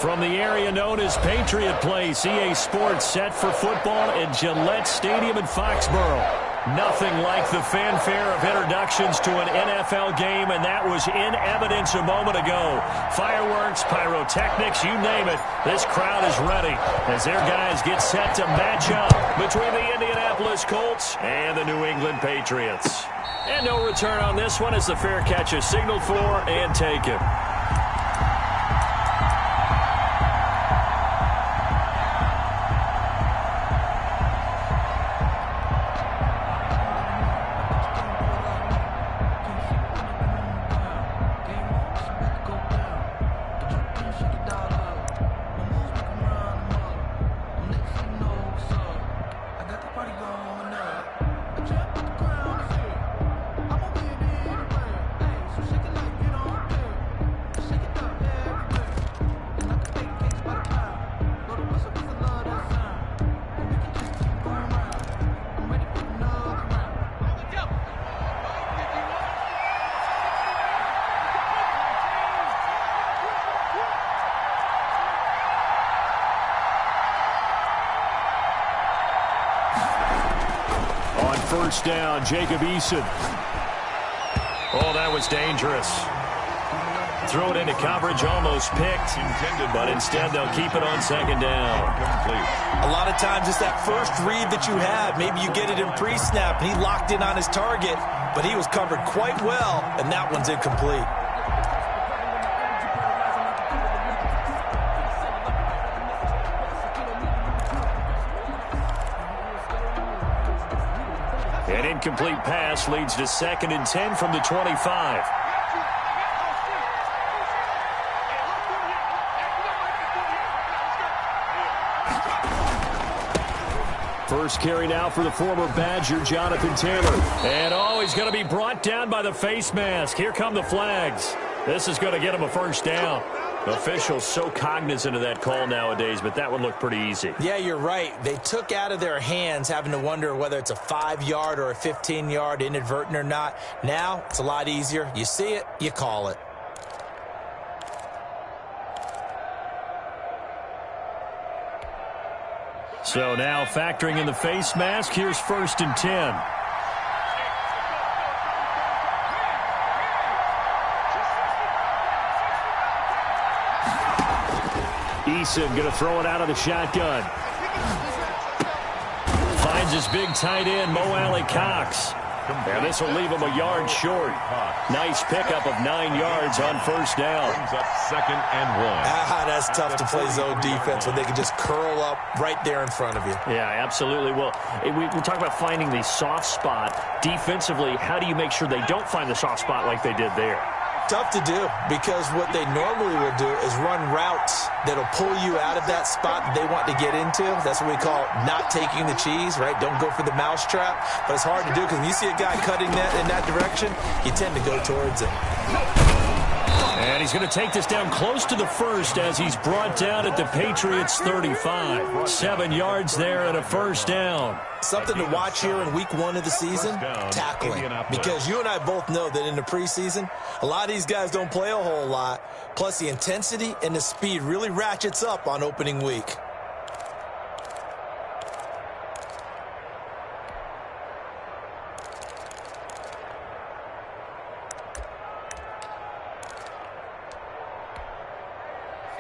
From the area known as Patriot Place, EA Sports set for football at Gillette Stadium in Foxborough. Nothing like the fanfare of introductions to an NFL game, and that was in evidence a moment ago. Fireworks, pyrotechnics, you name it. This crowd is ready as their guys get set to match up between the Indianapolis Colts and the New England Patriots. And no return on this one as the fair catch is signaled for and taken. First down, Jacob Eason. Oh, that was dangerous. Throw it into coverage, almost picked. But instead, they'll keep it on second down. A lot of times, it's that first read that you have. Maybe you get it in pre-snap, and he locked in on his target, but he was covered quite well, and that one's incomplete. An incomplete pass leads to 2nd and 10 from the 25. First carry now for the former Badger, Jonathan Taylor. And he's going to be brought down by the face mask. Here come the flags. This is going to get him a first down. Officials so cognizant of that call nowadays, but that one looked pretty easy. Yeah, you're right. They took out of their hands having to wonder whether it's a 5-yard or a 15-yard, inadvertent or not. Now, it's a lot easier. You see it, you call it. So now factoring in the face mask, here's 1st and 10. Eason going to throw it out of the shotgun. Finds his big tight end, Mo Alley-Cox. And this will leave him a yard short. Nice pickup of 9 yards on first down. Brings up 2nd and 1. That's tough to play zone defense when they can just curl up right there in front of you. Yeah, absolutely. Well, we talk about finding the soft spot. Defensively, how do you make sure they don't find the soft spot like they did there? Tough to do, because what they normally would do is run routes that'll pull you out of that spot that they want to get into. That's what we call not taking the cheese, right? Don't go for the mousetrap. But it's hard to do because when you see a guy cutting that in that direction, you tend to go towards it. And he's going to take this down close to the first as he's brought down at the Patriots' 35. 7 yards there and a first down. Something to watch here in week 1 of the season, tackling. Because you and I both know that in the preseason, a lot of these guys don't play a whole lot. Plus, the intensity and the speed really ratchets up on opening week.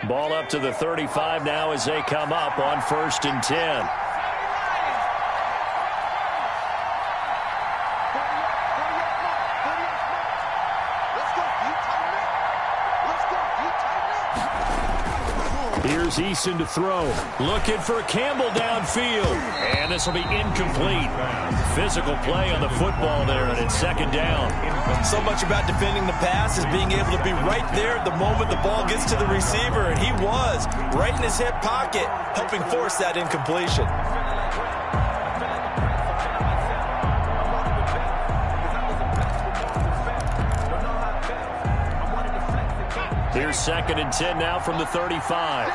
Ball up to the 35 now as they come up on 1st and 10. Here's Eason to throw. Looking for Campbell downfield. And this will be incomplete. Physical play on the football there, and it's 2nd down. So much about defending the pass is being able to be right there at the moment the ball gets to the receiver, and he was right in his hip pocket, helping force that incompletion. Here's 2nd and 10 now from the 35.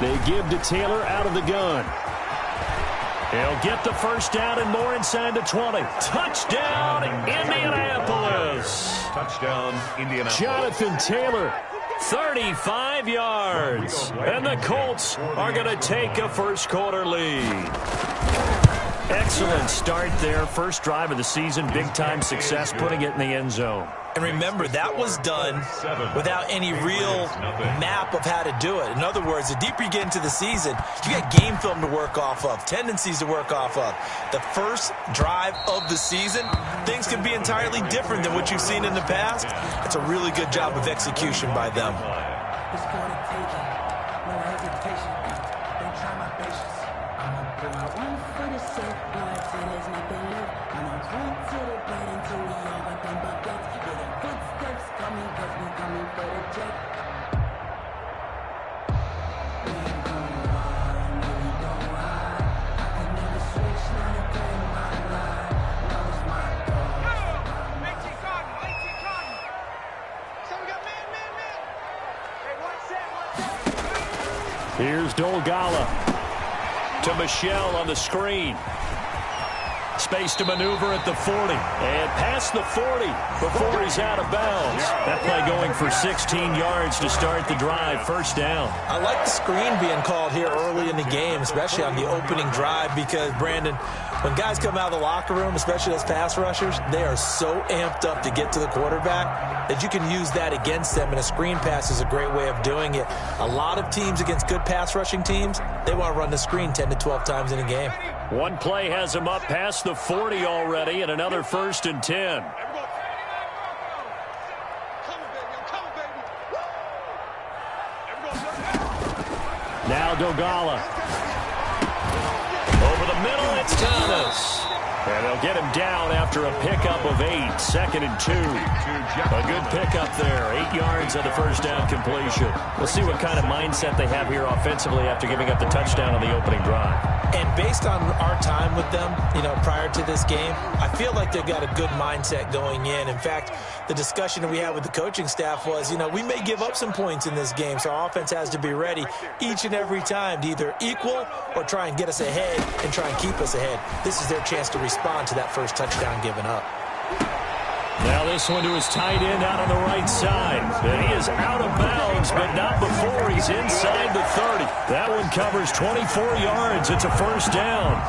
They give to Taylor out of the gun. He'll get the first down and more inside the 20. Touchdown, Indianapolis. Touchdown, Indianapolis. Jonathan Taylor, 35 yards. And the Colts are going to take a first-quarter lead. Excellent start there. First drive of the season. Big-time success, putting it in the end zone. And remember, that was done without any real map of how to do it. In other words, the deeper you get into the season, you got game film to work off of, tendencies to work off of. The first drive of the season, things can be entirely different than what you've seen in the past. It's a really good job of execution by them. Here's Dolgala to Michelle on the screen. Space to maneuver at the 40. And past the 40 before he's out of bounds. That play going for 16 yards to start the drive. First down. I like the screen being called here early in the game, especially on the opening drive, because, Brandon, when guys come out of the locker room, especially as pass rushers, they are so amped up to get to the quarterback that you can use that against them, and a screen pass is a great way of doing it. A lot of teams against good pass rushing teams, they want to run the screen 10 to 12 times in a game. One play has him up past the 40 already, and another 1st and 10. Now Dolgala. Over the middle, it's Thomas. And they'll get him down after a pickup of 8. 2nd and 2. A good pickup there. 8 yards on the first down completion. We'll see what kind of mindset they have here offensively after giving up the touchdown on the opening drive. And based on our time with them, prior to this game, I feel like they've got a good mindset going in. In fact, the discussion that we had with the coaching staff was, we may give up some points in this game, so our offense has to be ready each and every time to either equal or try and get us ahead and try and keep us ahead. This is their chance to respond to that first touchdown given up. Now this one to his tight end out on the right side. And he is out of bounds, but not before he's inside the 30. That one covers 24 yards. It's a first down.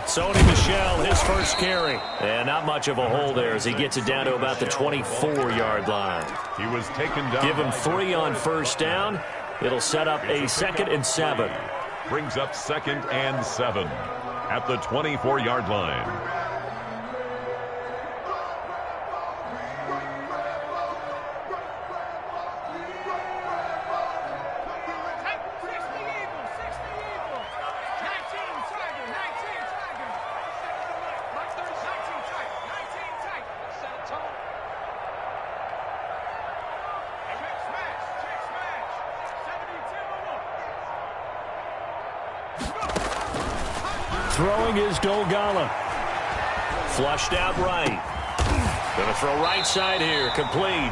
Sony Michel, his first carry. And not much of a hole there as he gets it down to about the 24-yard line. He was taken down. Give him 3 on first down. It'll set up a 2nd and 7. Brings up 2nd and 7 at the 24-yard line. Throwing is Dolgala. Flushed out right. Going to throw right side here. Complete.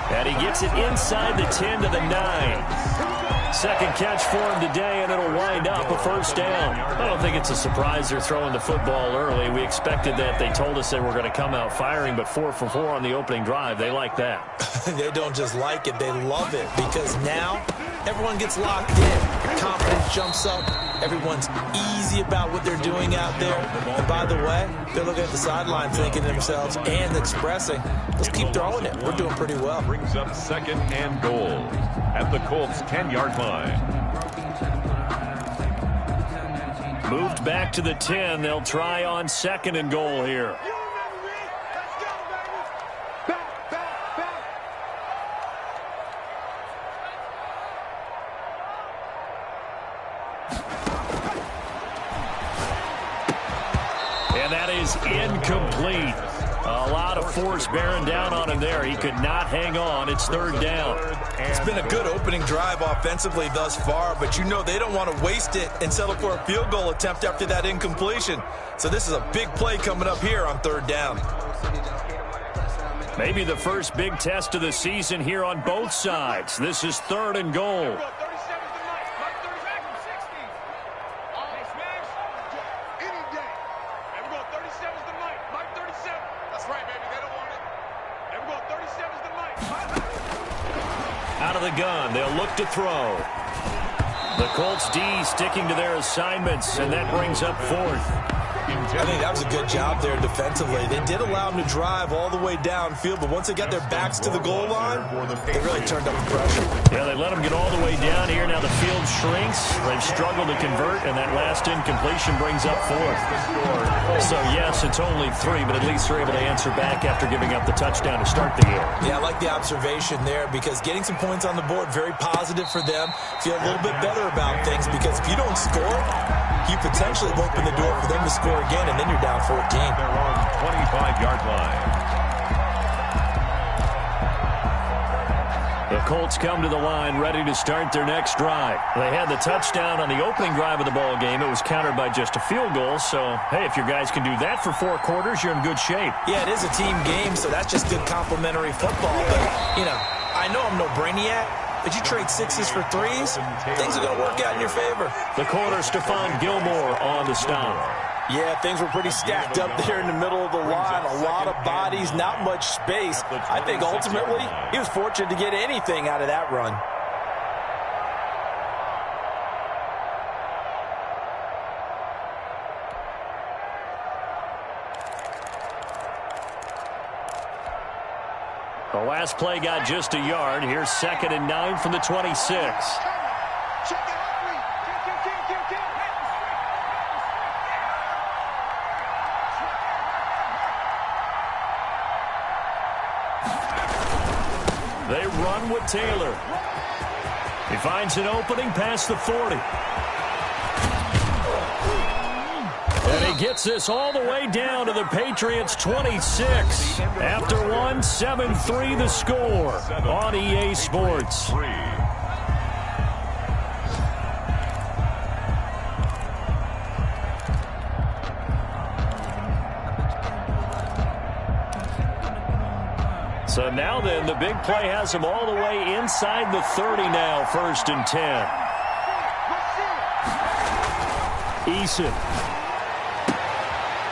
And he gets it inside the 10 to the 9. Second catch for him today, and it'll wind up a first down. I don't think it's a surprise they're throwing the football early. We expected that. They told us they were going to come out firing, but 4 for 4 on the opening drive. They like that. They don't just like it. They love it, because now everyone gets locked in. Confidence jumps up. Everyone's easy about what they're doing out there. And by the way, they're looking at the sideline thinking to themselves and expressing, let's keep throwing it. We're doing pretty well. Brings up 2nd and goal at the Colts' 10-yard line. Moved back to the 10. They'll try on 2nd and goal here. And that is incomplete. A lot of force bearing down on him there. He could not hang on. It's third down. It's been a good opening drive offensively thus far, but you know they don't want to waste it and settle for a field goal attempt after that incompletion. So this is a big play coming up here on third down. Maybe the first big test of the season here on both sides. This is third and goal. Out of the gun, they'll look to throw. The Colts D sticking to their assignments, and that brings up fourth. I think that was a good job there defensively. They did allow them to drive all the way downfield, but once they got their backs to the goal line, they really turned up the pressure. Yeah, they let them get all the way down here. Now the field shrinks. They've struggled to convert, and that last incompletion brings up fourth. So, yes, it's only 3, but at least they're able to answer back after giving up the touchdown to start the year. Yeah, I like the observation there because getting some points on the board, very positive for them. Feel a little bit better about things because if you don't score, you potentially open the door for them to score again, and then you're down 14. They're on 25-yard line. The Colts come to the line ready to start their next drive. They had the touchdown on the opening drive of the ball game. It was countered by just a field goal. So, hey, if your guys can do that for 4 quarters, you're in good shape. Yeah, it is a team game, so that's just good complimentary football. But, you know, I know I'm no brainiac, but you trade 6s for 3s, things are going to work out in your favor. The corner, Stephon Gilmore, on the stop. Yeah, things were pretty stacked up there in the middle of the line. A lot of bodies, not much space. I think ultimately he was fortunate to get anything out of that run. The last play got just a yard. Here's 2nd and 9 from the 26. They run with Taylor. He finds an opening past the 40. And he gets this all the way down to the Patriots' 26. After one, 7-3 the score on EA Sports. So now then, the big play has him all the way inside the 30 now, 1st and 10. Eason.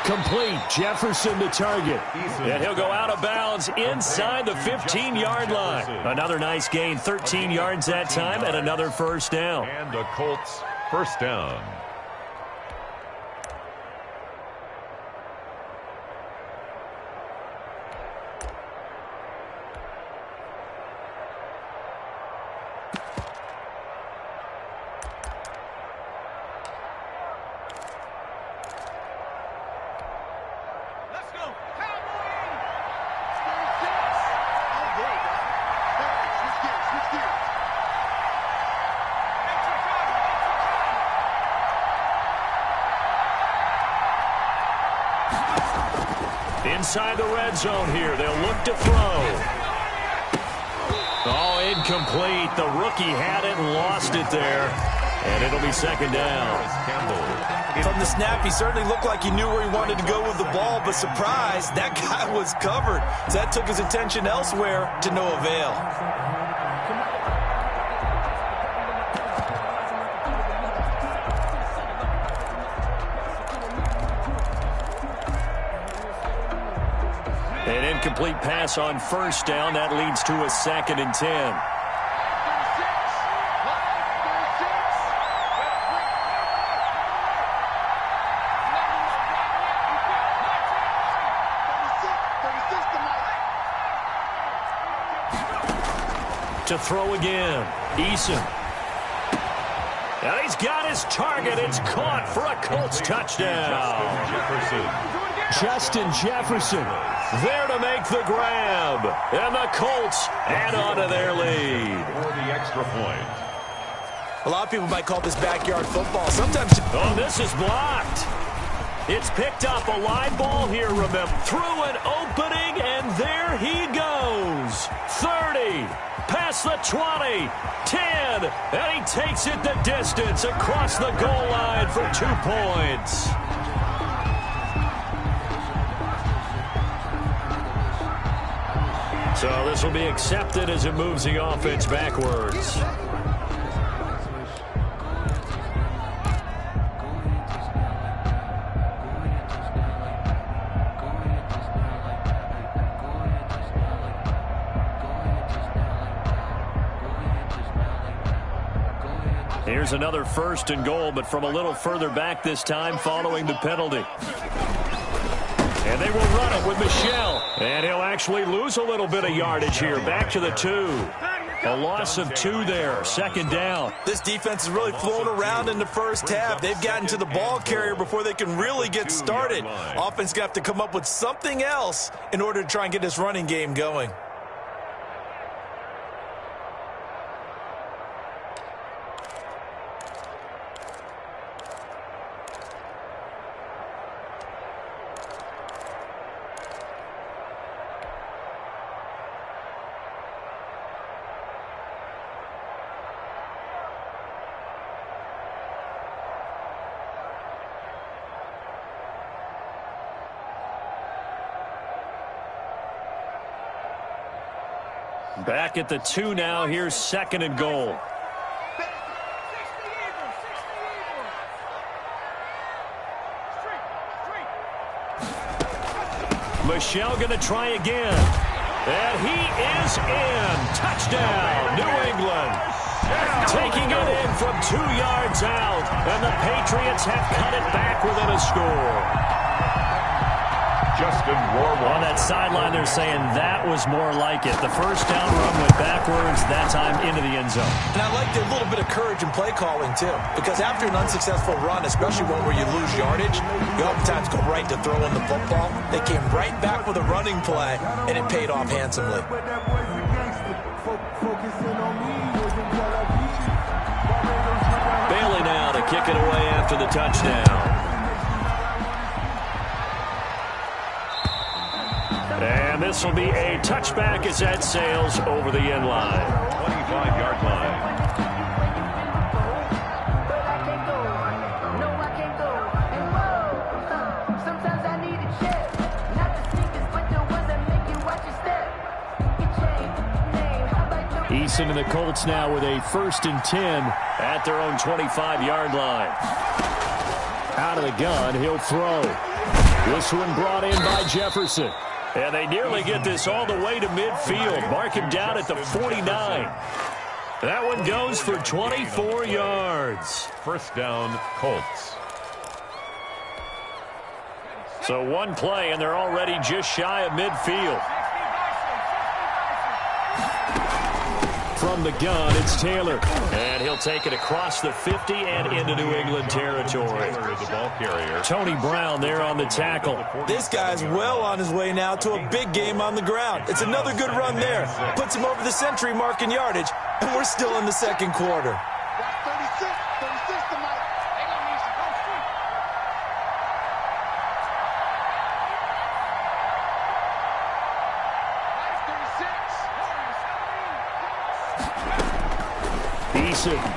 Complete. Jefferson to target. And he'll go out of bounds inside the 15-yard line. Another nice gain, 13 yards that time, and another first down. And the Colts first down. Inside the red zone here. They'll look to throw. Oh, incomplete. The rookie had it and lost it there. And it'll be 2nd down. From the snap, he certainly looked like he knew where he wanted to go with the ball, but surprise, that guy was covered. So that took his attention elsewhere to no avail. An incomplete pass on first down. That leads to a 2nd and 10. To throw again. Eason. And he's got his target. It's caught for a Colts touchdown. Justin Jefferson there to make the grab. And the Colts add on to their lead. For the extra point. A lot of people might call this backyard football. Sometimes. Oh, this is blocked. It's picked up, a live ball here, remember. Through an opening, and there he goes. 30, past the 20, 10, and he takes it the distance across the goal line for 2 points. So this will be accepted as it moves the offense backwards. Here's another 1st and goal, but from a little further back this time following the penalty. And they will run it with Michel. And he'll actually lose a little bit of yardage here. Back to the 2. A loss of 2 there. 2nd down. This defense is really flown around in the first half. They've gotten to the ball carrier before they can really get started. Offense got to come up with something else in order to try and get this running game going. Back at the 2 now. Here's 2nd and goal. Michel going to try again. And he is in. Touchdown, New England. Taking it in from 2 yards out. And the Patriots have cut it back within a score. Justin Warwick. On that sideline, they're saying that was more like it. The first down run went backwards, that time into the end zone. And I like a little bit of courage in play calling, too. Because after an unsuccessful run, especially one where you lose yardage, you oftentimes go right to throwing the football. They came right back with a running play, and it paid off handsomely. Bailey now to kick it away after the touchdown. And this will be a touchback as that sails over the end line. 25-yard line. Eason and the Colts now with a 1st and 10 at their own 25-yard line. Out of the gun, he'll throw. This one brought in by Jefferson. And they nearly get this all the way to midfield. Mark him down at the 49. That one goes for 24 yards. 1st down, Colts. So 1 play, and they're already just shy of midfield. From the gun, it's Taylor. And he'll take it across the 50 and into New England territory. Taylor is the ball carrier. Tony Brown there on the tackle. This guy's well on his way now to a big game on the ground. It's another good run there. Puts him over the century mark in yardage, and we're still in the 2nd quarter.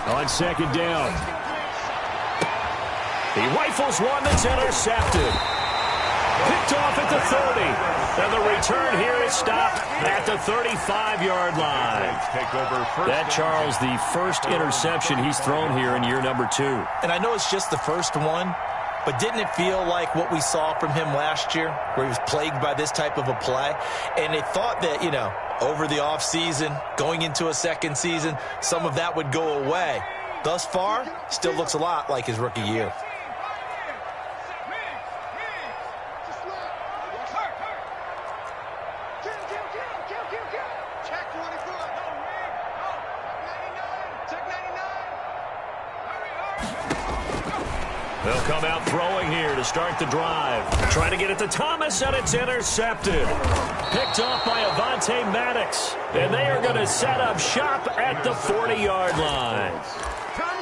On 2nd down. He rifles one that's intercepted. Picked off at the 30. And the return here is stopped at the 35-yard line. That, Charles, the 1st interception he's thrown here in year number 2. And I know it's just the 1st one, but didn't it feel like what we saw from him last year, where he was plagued by this type of a play? And they thought that, you know, over the offseason, going into a 2nd season, some of that would go away. Thus far, still looks a lot like his rookie year. They'll come out throwing here to start the drive. Trying to get it to Thomas, and it's intercepted. Picked off by Avonte Maddox. And they are going to set up shop at the 40-yard line.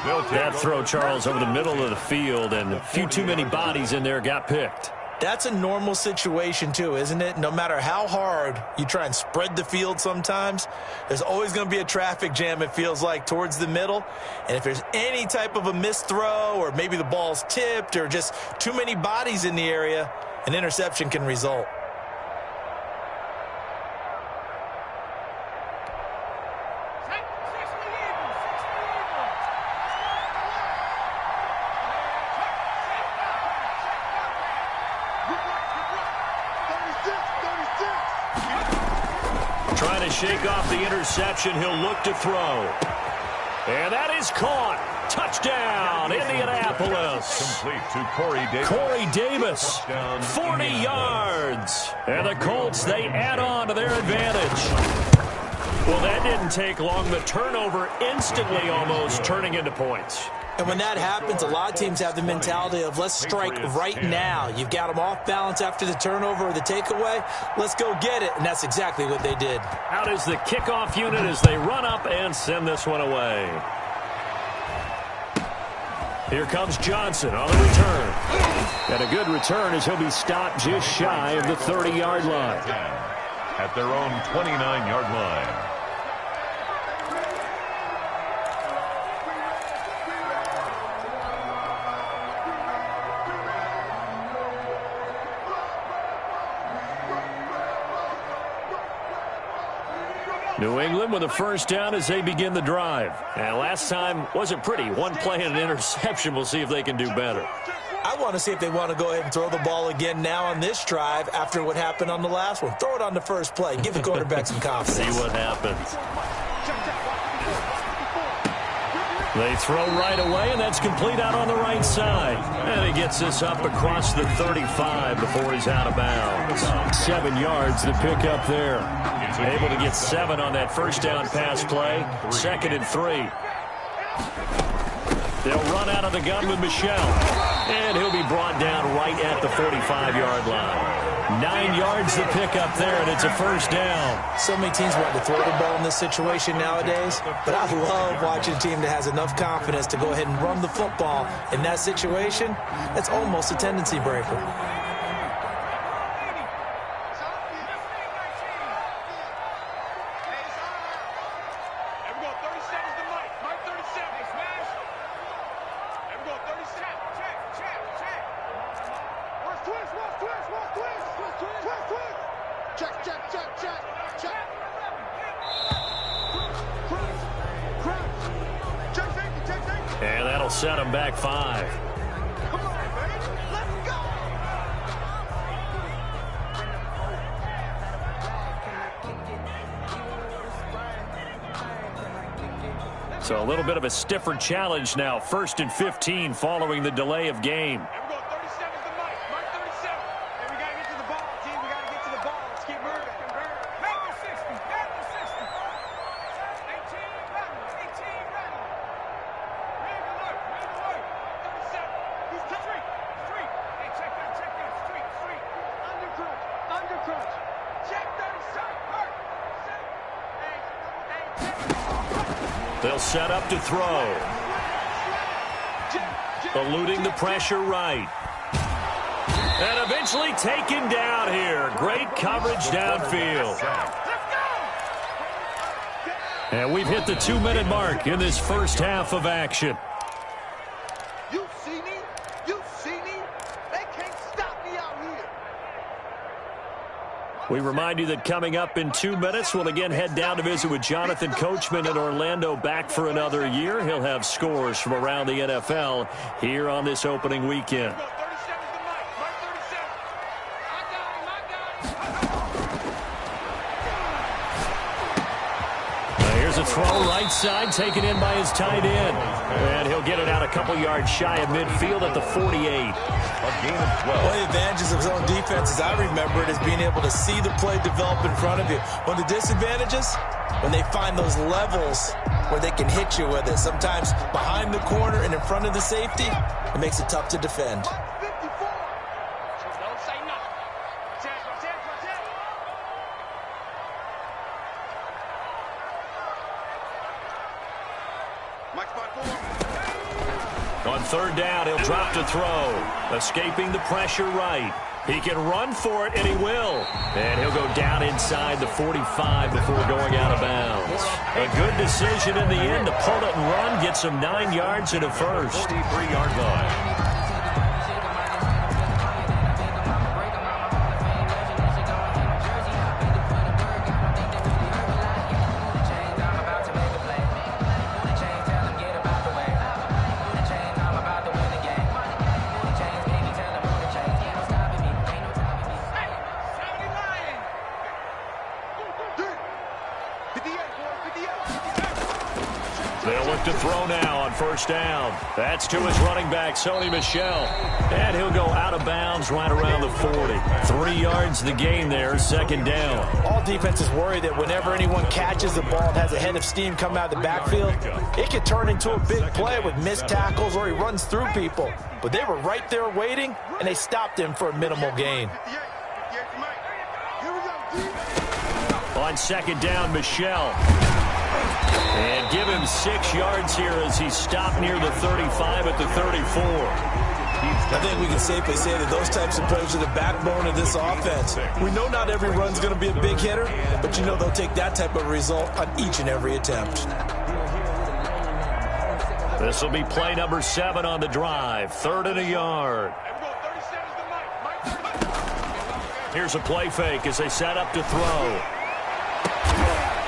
That throw, Charles, over the middle of the field, and a few too many bodies in there got picked. That's a normal situation, too, isn't it? No matter how hard you try and spread the field sometimes, there's always going to be a traffic jam, it feels like, towards the middle. And if there's any type of a missed throw or maybe the ball's tipped or just too many bodies in the area, an interception can result. Trying to shake off the interception. He'll look to throw. And that is caught. Touchdown, Indianapolis. Complete to Corey Davis. Corey Davis, 40 yards. And the Colts, they add on to their advantage. Well, that didn't take long. The turnover instantly almost turning into points. And when that happens, a lot of teams have the mentality of let's strike right now. You've got them off balance after the turnover or the takeaway. Let's go get it. And that's exactly what they did. Out is the kickoff unit as they run up and send this one away. Here comes Johnson on the return. And a good return as he'll be stopped just shy of the 30-yard line. At their own 29-yard line. New England with a first down as they begin the drive. And last time wasn't pretty. One play and an interception. We'll see if they can do better. I want to see if they want to go ahead and throw the ball again now on this drive after what happened on the last one. Throw it on the first play. Give the quarterback some confidence. See what happens. They throw right away, and that's complete out on the right side. And he gets this up across the 35 before he's out of bounds. 7 yards, the pickup there. Able to get 7 on that first down pass play. 2nd and 3. They'll run out of the gun with Michel. And he'll be brought down right at the 45-yard line. 9 yards the pickup there, and it's a first down. So many teams want to throw the ball in this situation nowadays, but I love watching a team that has enough confidence to go ahead and run the football. In that situation, that's almost a tendency breaker. And that'll set him back 5. So a little bit of a stiffer challenge now. 1st and 15 following the delay of game. They'll set up to throw. Eluding the pressure right. And eventually taken down here. Great coverage downfield. And we've hit the 2-minute mark in this first half of action. You see me? You see me? They can't stop me out here. We remind you that coming up in 2 minutes, we'll again head down to visit with Jonathan Coachman in Orlando, back for another year. He'll have scores from around the NFL here on this opening weekend. Here's a throw right side, taken in by his tight end. And he'll get it out a couple yards shy of midfield at the 48. One of the advantages of zone defense, as I remember it, is being able to see the play develop in front of you. One of the disadvantages, when they find those levels where they can hit you with it, sometimes behind the corner and in front of the safety, it makes it tough to defend. Mike spot 4. On third down, he'll drop to throw. Escaping the pressure right. He can run for it, and he will. And he'll go down inside the 45 before going out of bounds. A good decision in the end to pull it and run, get some 9 yards and a first. 43-yard line. They'll look to throw now on first down. That's to his running back, Sony Michel. And he'll go out of bounds right around the 40. 3 yards the gain there, second down. All defenses worry that whenever anyone catches the ball and has a head of steam come out of the backfield, it can turn into a big play with missed tackles or he runs through people. But they were right there waiting, and they stopped him for a minimal gain. On second down, Michel. And give him 6 yards here as he's stopped near the 35 at the 34. I think we can safely say that those types of plays are the backbone of this offense. We know not every run's going to be a big hitter, but you know they'll take that type of result on each and every attempt. This will be play number 7 on the drive. 3rd and a yard. Here's a play fake as they set up to throw.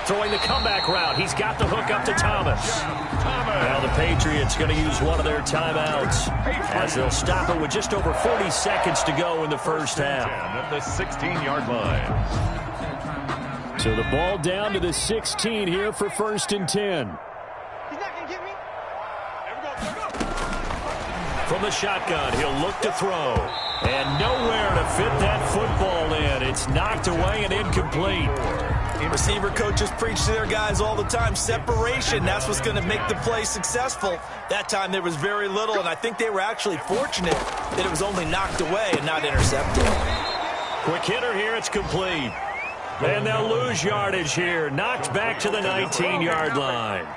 Throwing the comeback route. He's got the hook up to Thomas. Now the Patriots going to use one of their timeouts as they'll stop it with just over 40 seconds to go in the first half. At the 16-yard line. So the ball down to the 16 here for 1st and 10. He's not going to get me. From the shotgun, he'll look to throw. And nowhere to fit that football in. It's knocked away and incomplete. Receiver coaches preach to their guys all the time. Separation, that's what's going to make the play successful. That time there was very little, and I think they were actually fortunate that it was only knocked away and not intercepted. Quick hitter here, it's complete. And they'll lose yardage here. Knocked back to the 19-yard line.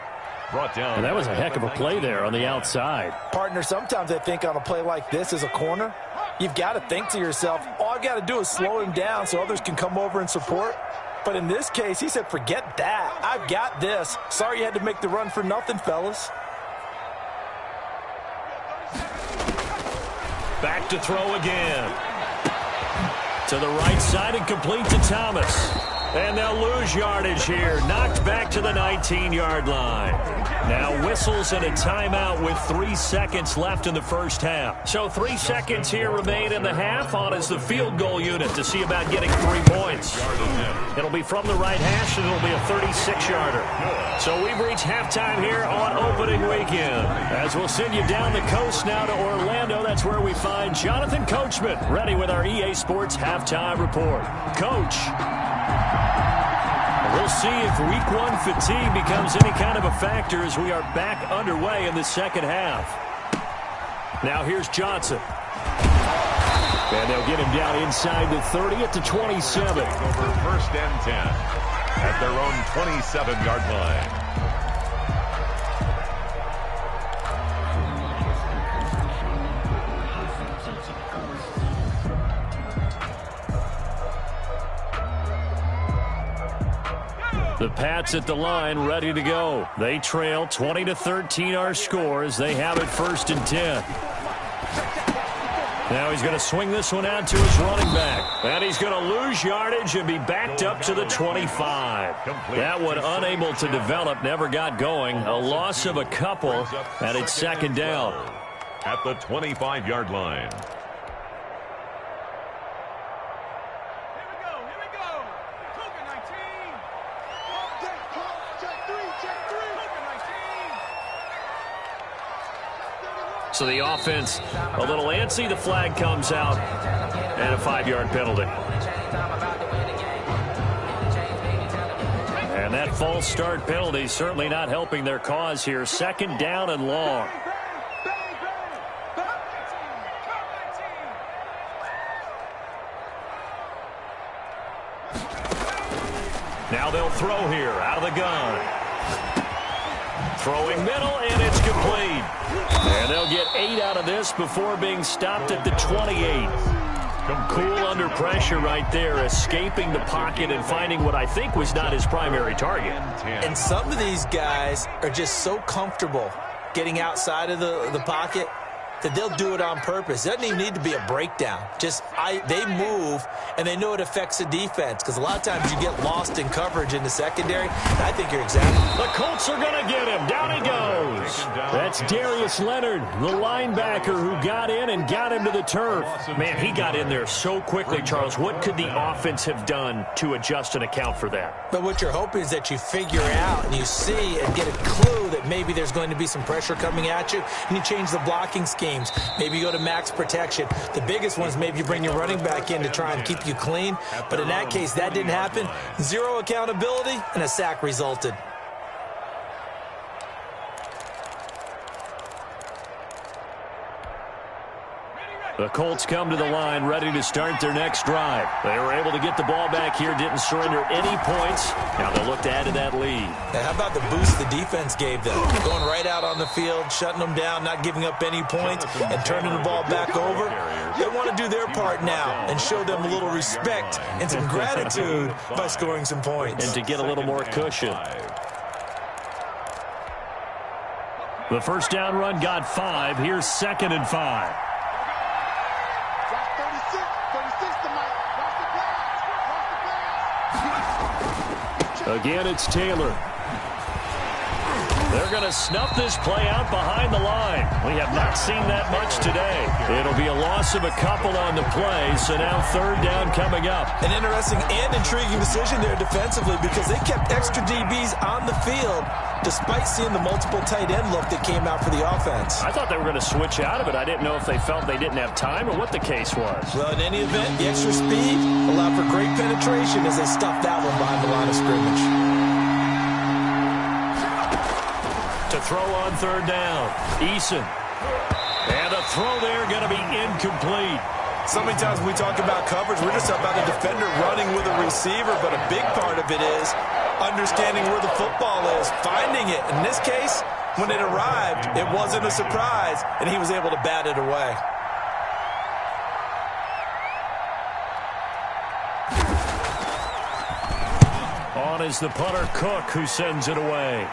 Brought down. And that was a heck of a play there on the outside. Partner, sometimes I think on a play like this as a corner, you've got to think to yourself, all I've got to do is slow him down so others can come over and support. But in this case, he said, forget that. I've got this. Sorry you had to make the run for nothing, fellas. Back to throw again. To the right side and complete to Thomas. And they'll lose yardage here. Knocked back to the 19-yard line. Now whistles and a timeout with 3 seconds left in the first half. So 3 seconds here remain in the half on as the field goal unit to see about getting 3 points. It'll be from the right hash and it'll be a 36-yarder. So we've reached halftime here on opening weekend. As we'll send you down the coast now to Orlando, that's where we find Jonathan Coachman ready with our EA Sports halftime report. Coach. We'll see if week 1 fatigue becomes any kind of a factor as we are back underway in the second half. Now here's Johnson. And they'll get him down inside the 30 at the 27. Over 1st and 10 at their own 27-yard line. The Pats at the line, ready to go. They trail 20-13 our score as they have it 1st and 10. Now he's going to swing this one out to his running back. And he's going to lose yardage and be backed up to the 25. That one unable to develop, never got going. A loss of a couple, and it's 2nd down. At the 25-yard line. So the offense a little antsy. The flag comes out and a 5-yard penalty. And that false start penalty certainly not helping their cause here. 2nd down and long. Now they'll throw here out of the gun. Throwing middle, and it's complete. And they'll get 8 out of this before being stopped at the 28. Cool under pressure right there, escaping the pocket and finding what I think was not his primary target. And some of these guys are just so comfortable getting outside of the pocket that they'll do it on purpose. It doesn't even need to be a breakdown. They move, and they know it affects the defense, because a lot of times you get lost in coverage in the secondary, and I think you're exactly. The Colts are going to get him. Down he goes. That's Darius Leonard, the linebacker who got in and got him to the turf. Man, he got in there so quickly, Charles. What could the offense have done to adjust and account for that? But what you're hoping is that you figure out and you see and get a clue that maybe there's going to be some pressure coming at you, and you change the blocking scheme. Maybe you go to max protection. The biggest one is maybe you bring your running back in to try and keep you clean. But in that case, that didn't happen. Zero accountability, and a sack resulted. The Colts come to the line ready to start their next drive. They were able to get the ball back here, didn't surrender any points. Now they'll look to add to that lead. Now, how about the boost the defense gave them? Going right out on the field, shutting them down, not giving up any points, and turning the ball back over. They want to do their part now and show them a little respect and some gratitude by scoring some points. And to get a little more cushion. The first down run got 5. Here's 2nd and 5. Again, it's Taylor. They're going to snuff this play out behind the line. We have not seen that much today. It'll be a loss of a couple on the play, so now 3rd down coming up. An interesting and intriguing decision there defensively, because they kept extra DBs on the field despite seeing the multiple tight end look that came out for the offense. I thought they were going to switch out of it. I didn't know if they felt they didn't have time or what the case was. Well, in any event, the extra speed allowed for great penetration as they stuffed that one behind the line of scrimmage. To throw on 3rd down, Eason. And a throw there going to be incomplete. So many times when we talk about coverage, we're just about a defender running with a receiver, but a big part of it is understanding where the football is, finding it. In this case, when it arrived, it wasn't a surprise, and he was able to bat it away. On is the punter, Cook, who sends it away.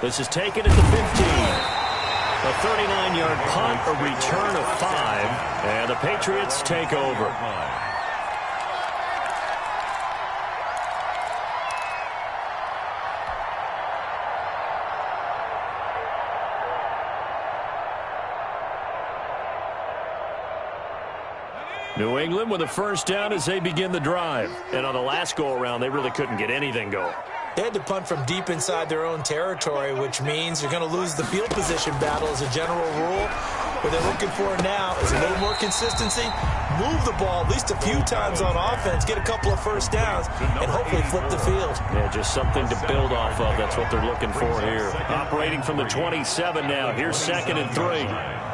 This is taken at the 15. A 39-yard punt, a return of 5, and the Patriots take over. New England with a first down as they begin the drive. And on the last go-around, they really couldn't get anything going. They had to punt from deep inside their own territory, which means you're going to lose the field position battle as a general rule. What they're looking for now is a little more consistency, move the ball at least a few times on offense, get a couple of first downs, and hopefully flip the field. Yeah, just something to build off of. That's what they're looking for here. Operating from the 27 now. Here's 2nd and 3.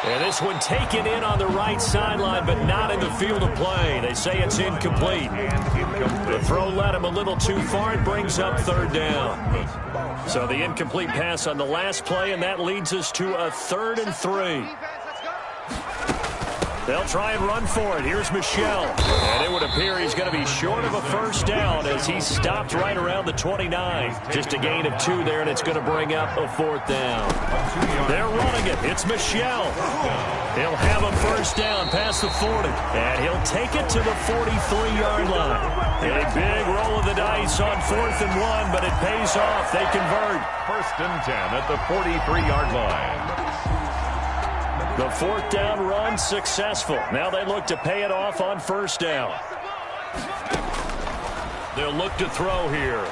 And this one taken in on the right sideline, but not in the field of play. They say it's incomplete. The throw led him a little too far. It brings up 3rd down. So the incomplete pass on the last play, and that leads us to a 3rd and 3. They'll try and run for it. Here's Michel. And it would appear he's going to be short of a first down as he stopped right around the 29. Just a gain of 2 there, and it's going to bring up a 4th down. They're running it. It's Michel. He'll have a first down past the 40. And he'll take it to the 43-yard line. A big roll of the dice on 4th and 1, but it pays off. They convert. 1st and 10 at the 43-yard line. The 4th down run successful. Now they look to pay it off on 1st down. They'll look to throw here.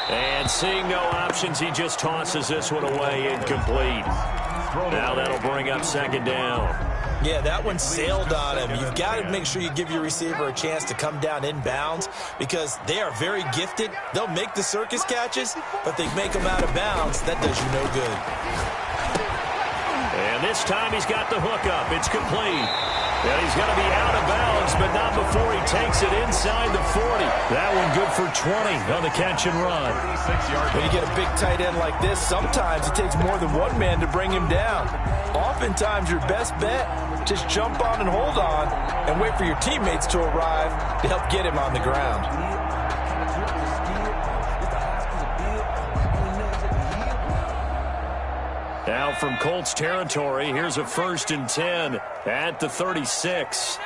And seeing no options, he just tosses this one away incomplete. Now that'll bring up 2nd down. Yeah, that one sailed on him. You've got to make sure you give your receiver a chance to come down inbounds because they are very gifted. They'll make the circus catches, but they make them out of bounds. That does you no good. And this time he's got the hook up. It's complete. And he's going to be out of bounds, but not before he takes it inside the 40. That one good for 20 on the catch and run. When you get a big tight end like this, sometimes it takes more than one man to bring him down. Oftentimes your best bet, just jump on and hold on and wait for your teammates to arrive to help get him on the ground. Now from Colts territory, here's a 1st and 10 at the 36.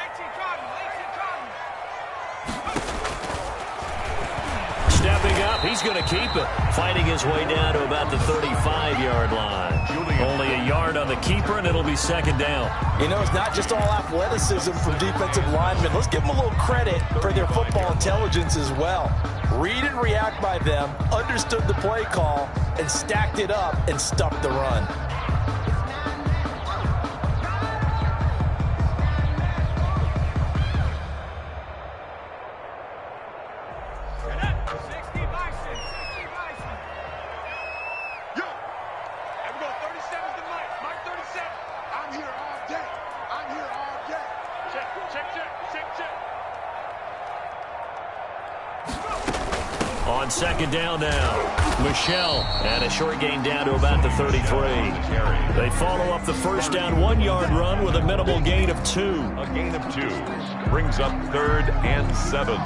Stepping up, he's going to keep it. Fighting his way down to about the 35-yard line. Only a yard on the keeper, and it'll be 2nd down. You know, it's not just all athleticism from defensive linemen. Let's give them a little credit for their football intelligence as well. Read and react by them, understood the play call, and stacked it up and stuffed the run. On 2nd down now, Michelle, and a short gain down to about the 33. They follow up the 1st down 1-yard run with a minimal gain of 2. A gain of 2 brings up 3rd and 7.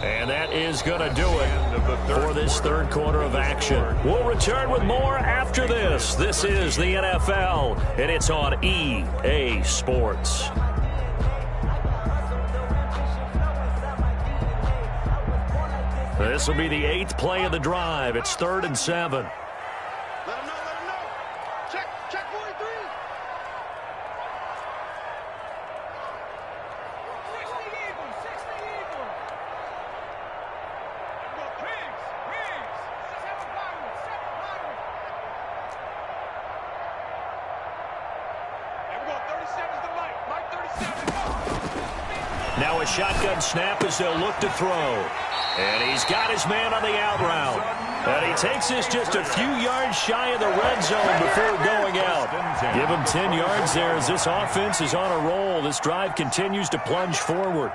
And that is going to do it for this 3rd quarter of action. We'll return with more after this. This is the NFL, and it's on EA Sports. This will be the 8th play of the drive. It's 3rd and 7. Let him know. Check 43. 60 Eagle. Pigs. Seven Pirates. There we go, 37's the Mike 37. Now a shotgun snap as they'll look to throw. And he's got his man on the out route. And he takes this just a few yards shy of the red zone before going out. Give him 10 yards there as this offense is on a roll. This drive continues to plunge forward.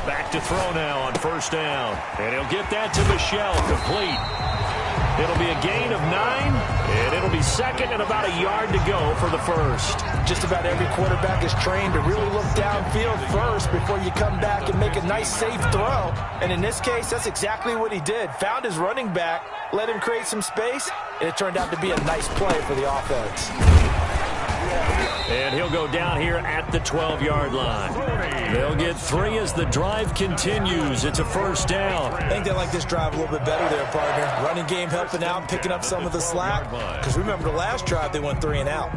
Back to throw now on 1st down. And he'll get that to Michelle, complete. It'll be a gain of 9, and it'll be 2nd and about a yard to go for the 1st. Just about every quarterback is trained to really look downfield first before you come back and make a nice, safe throw. And in this case, that's exactly what he did. Found his running back, let him create some space, and it turned out to be a nice play for the offense. And he'll go down here at the 12-yard line. They'll get 3 as the drive continues. It's a 1st down. I think they like this drive a little bit better there, partner. Running game helping out, picking up some of the slack. Because remember the last drive, they went 3 and out.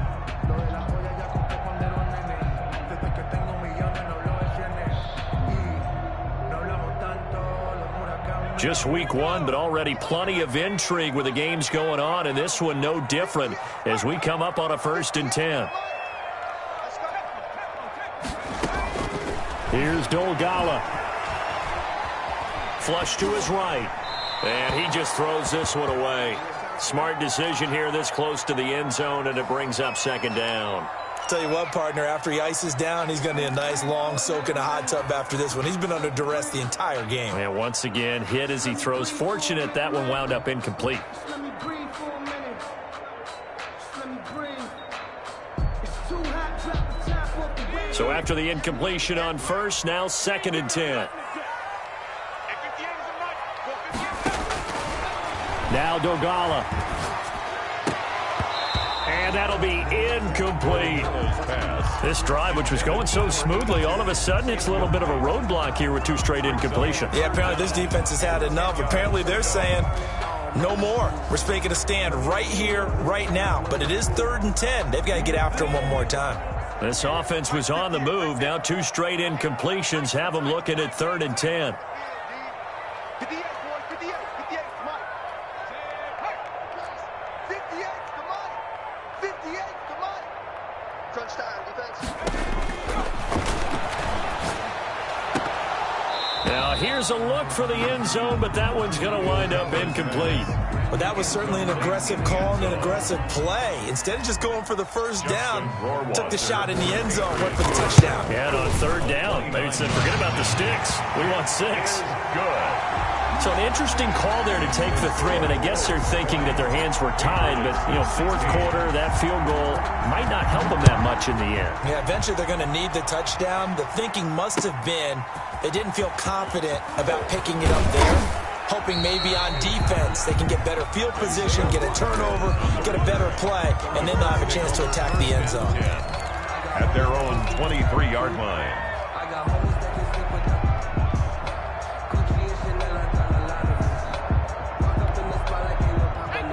Just week 1, but already plenty of intrigue with the games going on, and this one no different as we come up on a 1st and 10. Here's Dolgala. Flush to his right. And he just throws this one away. Smart decision here this close to the end zone, and it brings up 2nd down. Tell you what, partner, after he ices down, he's going to need a nice long soak in a hot tub after this one. He's been under duress the entire game. And once again, hit as he throws. Fortunate that one wound up incomplete. So after the incompletion on 1st, now 2nd and 10. Now Dolgala. And that'll be incomplete. This drive, which was going so smoothly, all of a sudden it's a little bit of a roadblock here with 2 straight incompletions. Yeah, apparently this defense has had enough. Apparently they're saying no more. We're making a stand right here, right now. But it is 3rd and 10. They've got to get after him one more time. This offense was on the move. Now 2 straight incompletions have them looking at 3rd and 10. Crunch time, defense. Now here's a look for the end zone, but that one's going to wind up incomplete. Well, that was certainly an aggressive call and an aggressive play. Instead of just going for the first down, took the shot in the end zone, went for the touchdown. Yeah, and on third down, they said, forget about the sticks. We want 6. Good. So an interesting call there to take the 3. I mean, I guess they're thinking that their hands were tied, but, fourth quarter, that field goal might not help them that much in the end. Yeah, eventually they're going to need the touchdown. The thinking must have been they didn't feel confident about picking it up there, hoping maybe on defense they can get better field position, get a turnover, get a better play, and then they'll have a chance to attack the end zone. At their own 23-yard line.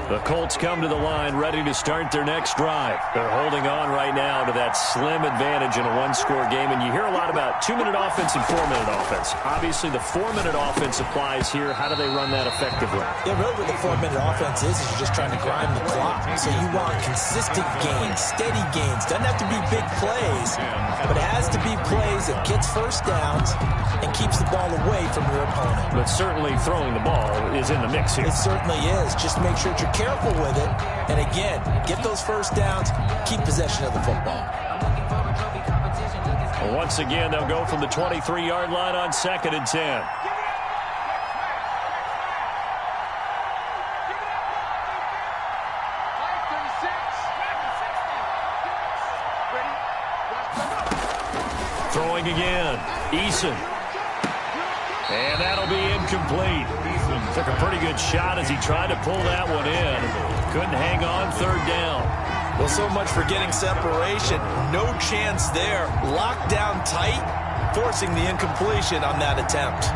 The Colts come to the line ready to start their next drive. They're holding on right now to that slim advantage in a one-score game, and you hear a lot about 2-minute offense and 4-minute offense. Obviously, the 4-minute offense applies here. How do they run that effectively? Yeah, really what the 4-minute offense is you're just trying to grind the clock. So you want consistent gains, steady gains. Doesn't have to be big plays, but it has to be plays that gets first downs and keeps the ball away from your opponent. But certainly throwing the ball is in the mix here. It certainly is. Just make sure that you're careful with it. And again, get those first downs, keep possession of the football. Well, once again, they'll go from the 23-yard line on 2nd and 10. Throwing again. Eason. And that'll be incomplete. Took a pretty good shot as he tried to pull that one in. Couldn't hang on 3rd down. Well, so much for getting separation. No chance there. Locked down tight, forcing the incompletion on that attempt.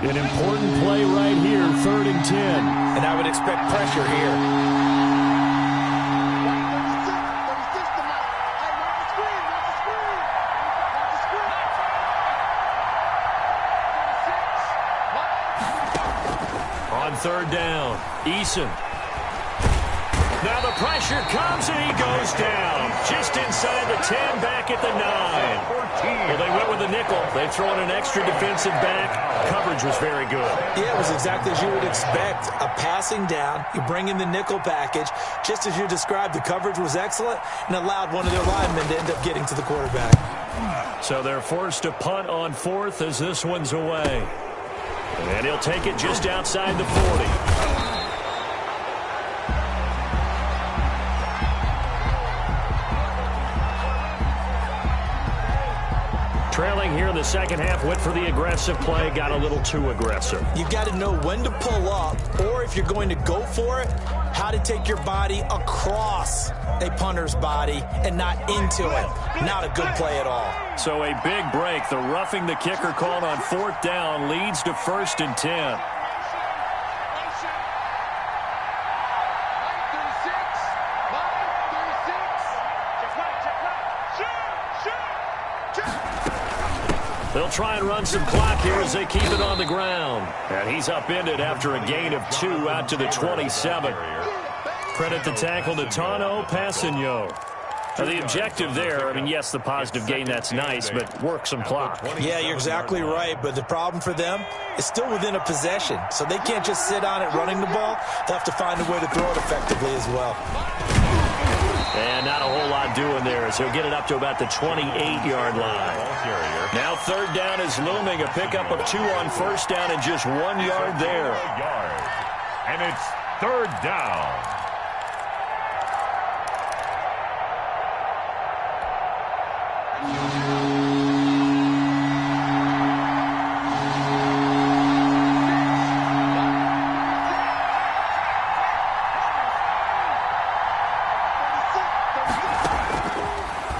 An important play right here, 3rd and 10. And I would expect pressure here. On 3rd down, Eason. Now the pressure comes and he goes down. Just inside the 10, back at the 9. Well, they went with the nickel. They've thrown an extra defensive back. Coverage was very good. Yeah, it was exactly as you would expect. A passing down, you bring in the nickel package. Just as you described, the coverage was excellent and allowed one of their linemen to end up getting to the quarterback. So they're forced to punt on 4th as this one's away. And he'll take it just outside the 40. Trailing here in the second half, went for the aggressive play, got a little too aggressive. You've got to know when to pull up, or if you're going to go for it, how to take your body across a punter's body and not into it. Not a good play at all. So a big break. The roughing the kicker called on 4th down leads to 1st and 10. They'll try and run some clock here as they keep it on the ground. And he's upended after a gain of 2 out to the 27. Credit the tackle to Tano Passigno. Now the objective there, I mean, yes, the positive gain, that's nice, but work some clock. Yeah, you're exactly right, but the problem for them is still within a possession. So they can't just sit on it running the ball. They'll have to find a way to throw it effectively as well. And not a whole lot doing there as he'll get it up to about the 28-yard line. Now 3rd down is looming. A pickup of 2 on 1st down and just 1 yard there. And it's 3rd down.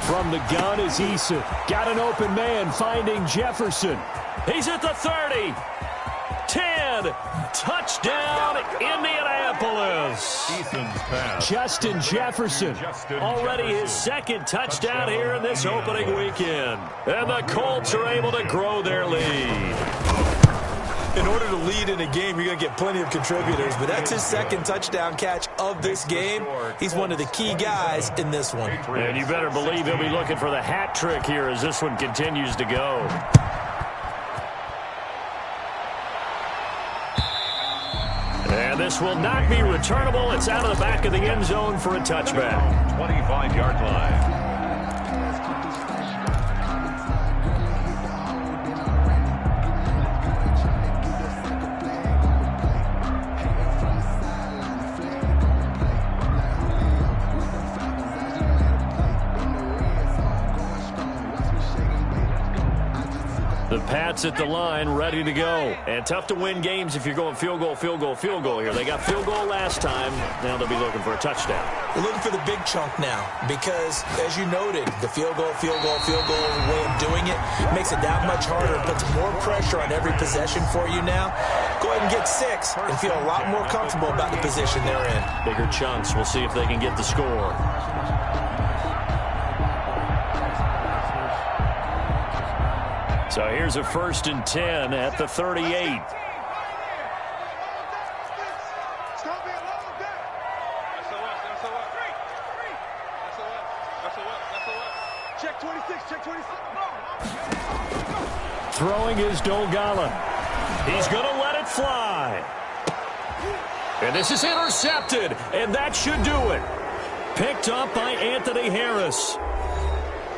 From the gun is Eason. Got an open man finding Jefferson. He's at the 30. 10. Touchdown, Indianapolis. Justin Jefferson, already his second touchdown here in this opening weekend. And the Colts are able to grow their lead. In order to lead in a game, you're going to get plenty of contributors, but that's his second touchdown catch of this game. He's one of the key guys in this one. And you better believe he'll be looking for the hat trick here as this one continues to go. And this will not be returnable. It's out of the back of the end zone for a touchback. 25-yard line. The Pats at the line, ready to go. And tough to win games if you're going field goal, field goal, field goal here. They got field goal last time. Now they'll be looking for a touchdown. We're looking for the big chunk now because, as you noted, the field goal way of doing it makes it that much harder. It puts more pressure on every possession for you now. Go ahead and get 6 and feel a lot more comfortable about the position they're in. Bigger chunks. We'll see if they can get the score. So here's a 1st and 10 at the 38. Check 26, check 26. Throwing is Dogala. He's going to let it fly. And this is intercepted, and that should do it. Picked up by Anthony Harris.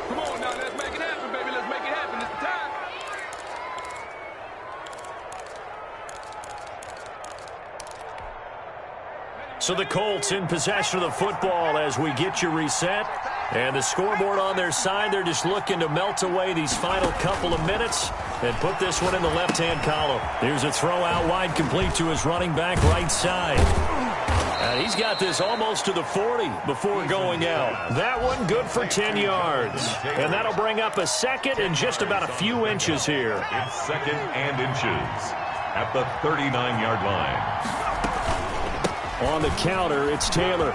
Come on now, let's make it happen, baby. Let's make it happen. It's the time. So the Colts in possession of the football as we get you reset. And the scoreboard on their side, they're just looking to melt away these final couple of minutes and put this one in the left-hand column. Here's a throw out wide, complete to his running back right side. And he's got this almost to the 40 before going out. That one good for 10 yards. And that'll bring up a second and just about a few inches here. It's 2nd and inches at the 39-yard line. On the counter, it's Taylor.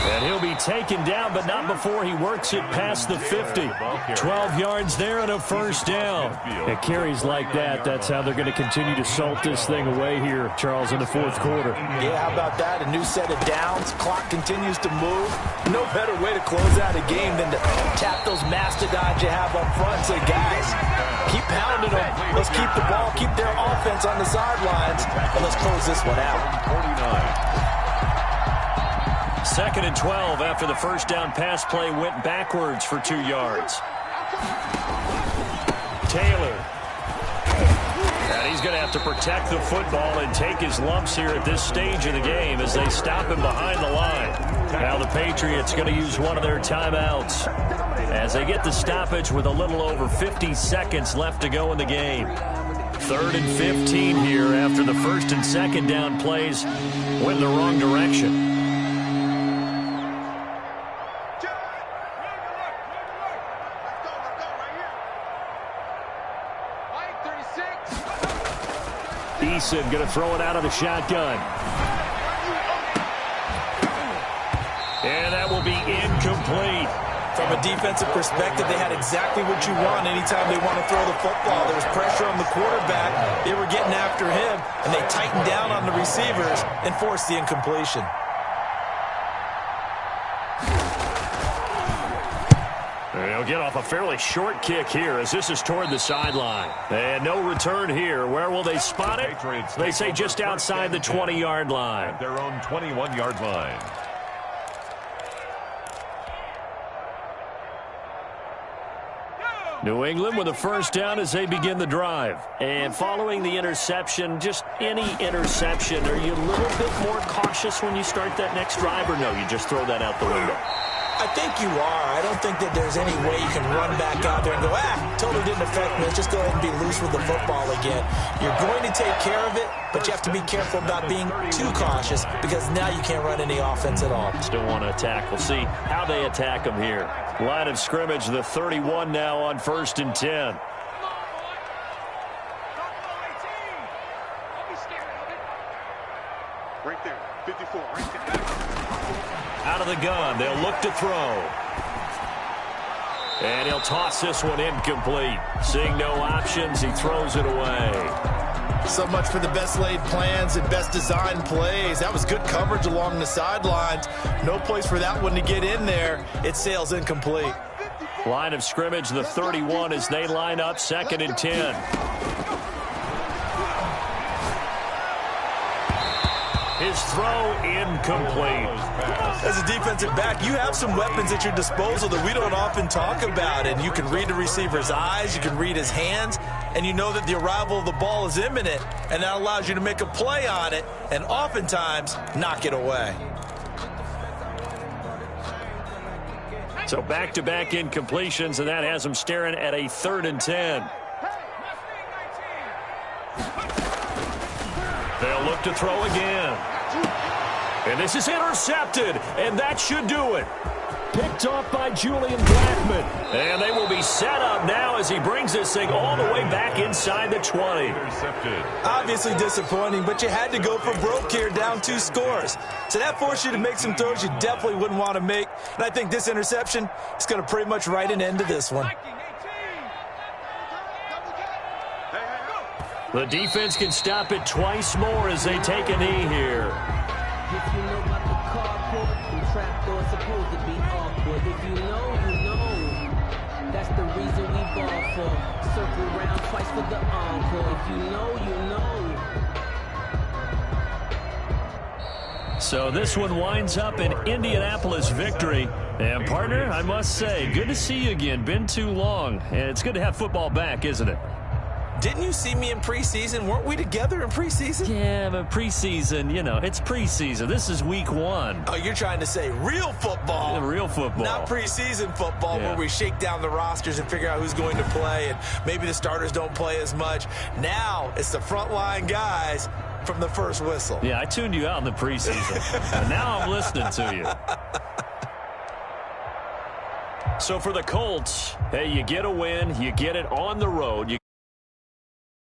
And he'll be taken down, but not before he works it past the 50. 12 yards there and a 1st down. It carries like that. That's how they're going to continue to salt this thing away here, Charles, in the 4th quarter. Yeah, how about that? A new set of downs. Clock continues to move. No better way to close out a game than to tap those mastodons you have up front and say, guys, keep pounding them. Let's keep the ball, keep their offense on the sidelines, and let's close this one out. 49. 2nd and 12 after the 1st down pass play went backwards for 2 yards. Taylor. And he's going to have to protect the football and take his lumps here at this stage of the game as they stop him behind the line. Now the Patriots going to use one of their timeouts as they get the stoppage with a little over 50 seconds left to go in the game. 3rd and 15 here after the 1st and 2nd down plays went in the wrong direction. Eason going to throw it out of the shotgun. And that will be incomplete. From a defensive perspective, they had exactly what you want anytime they want to throw the football. There was pressure on the quarterback. They were getting after him, and they tightened down on the receivers and forced the incompletion. They'll get off a fairly short kick here as this is toward the sideline. And no return here. Where will they spot it? They say just outside the 20-yard line. At their own 21-yard line. New England with a 1st down as they begin the drive. And following the interception, just any interception, are you a little bit more cautious when you start that next drive, or no, you just throw that out the window? I think you are. I don't think that there's any way you can run back out there and go, totally didn't affect me. Let's just go ahead and be loose with the football again. You're going to take care of it, but you have to be careful about being too cautious because now you can't run any offense at all. Still want to attack. We'll see how they attack them here. Line of scrimmage, the 31 now on 1st and 10. the gun. They'll look to throw. And he'll toss this one incomplete. Seeing no options, he throws it away. So much for the best laid plans and best designed plays. That was good coverage along the sidelines. No place for that one to get in there. It sails incomplete. Line of scrimmage, the 31 as they line up 2nd and 10. His throw incomplete. As a defensive back, you have some weapons at your disposal that we don't often talk about. And you can read the receiver's eyes, you can read his hands, and you know that the arrival of the ball is imminent, and that allows you to make a play on it and oftentimes knock it away. So back-to-back incompletions, and that has him staring at a 3rd and 10. They'll look to throw again. And this is intercepted, and that should do it. Picked off by Julian Blackman. And they will be set up now as he brings this thing all the way back inside the 20. Intercepted. Obviously disappointing, but you had to go for broke here, down 2 scores. So that forced you to make some throws you definitely wouldn't want to make. And I think this interception is going to pretty much write an end to this one. The defense can stop it twice more as they take a knee here. If you know about the carport, and trapdoor supposed to be awkward. If you know, you know. That's the reason we ball for. Circle round twice for the encore. If you know, you know. So this one winds up an Indianapolis victory. And partner, I must say, good to see you again. Been too long. And it's good to have football back, isn't it? Didn't you see me in preseason? Weren't we together in preseason? Yeah, but preseason, you know, it's preseason. This is week 1. Oh, you're trying to say real football. Yeah, real football. Not preseason football where we shake down the rosters and figure out who's going to play, and maybe the starters don't play as much. Now it's the frontline guys from the first whistle. Yeah, I tuned you out in the preseason. And now I'm listening to you. So for the Colts, hey, you get a win, you get it on the road.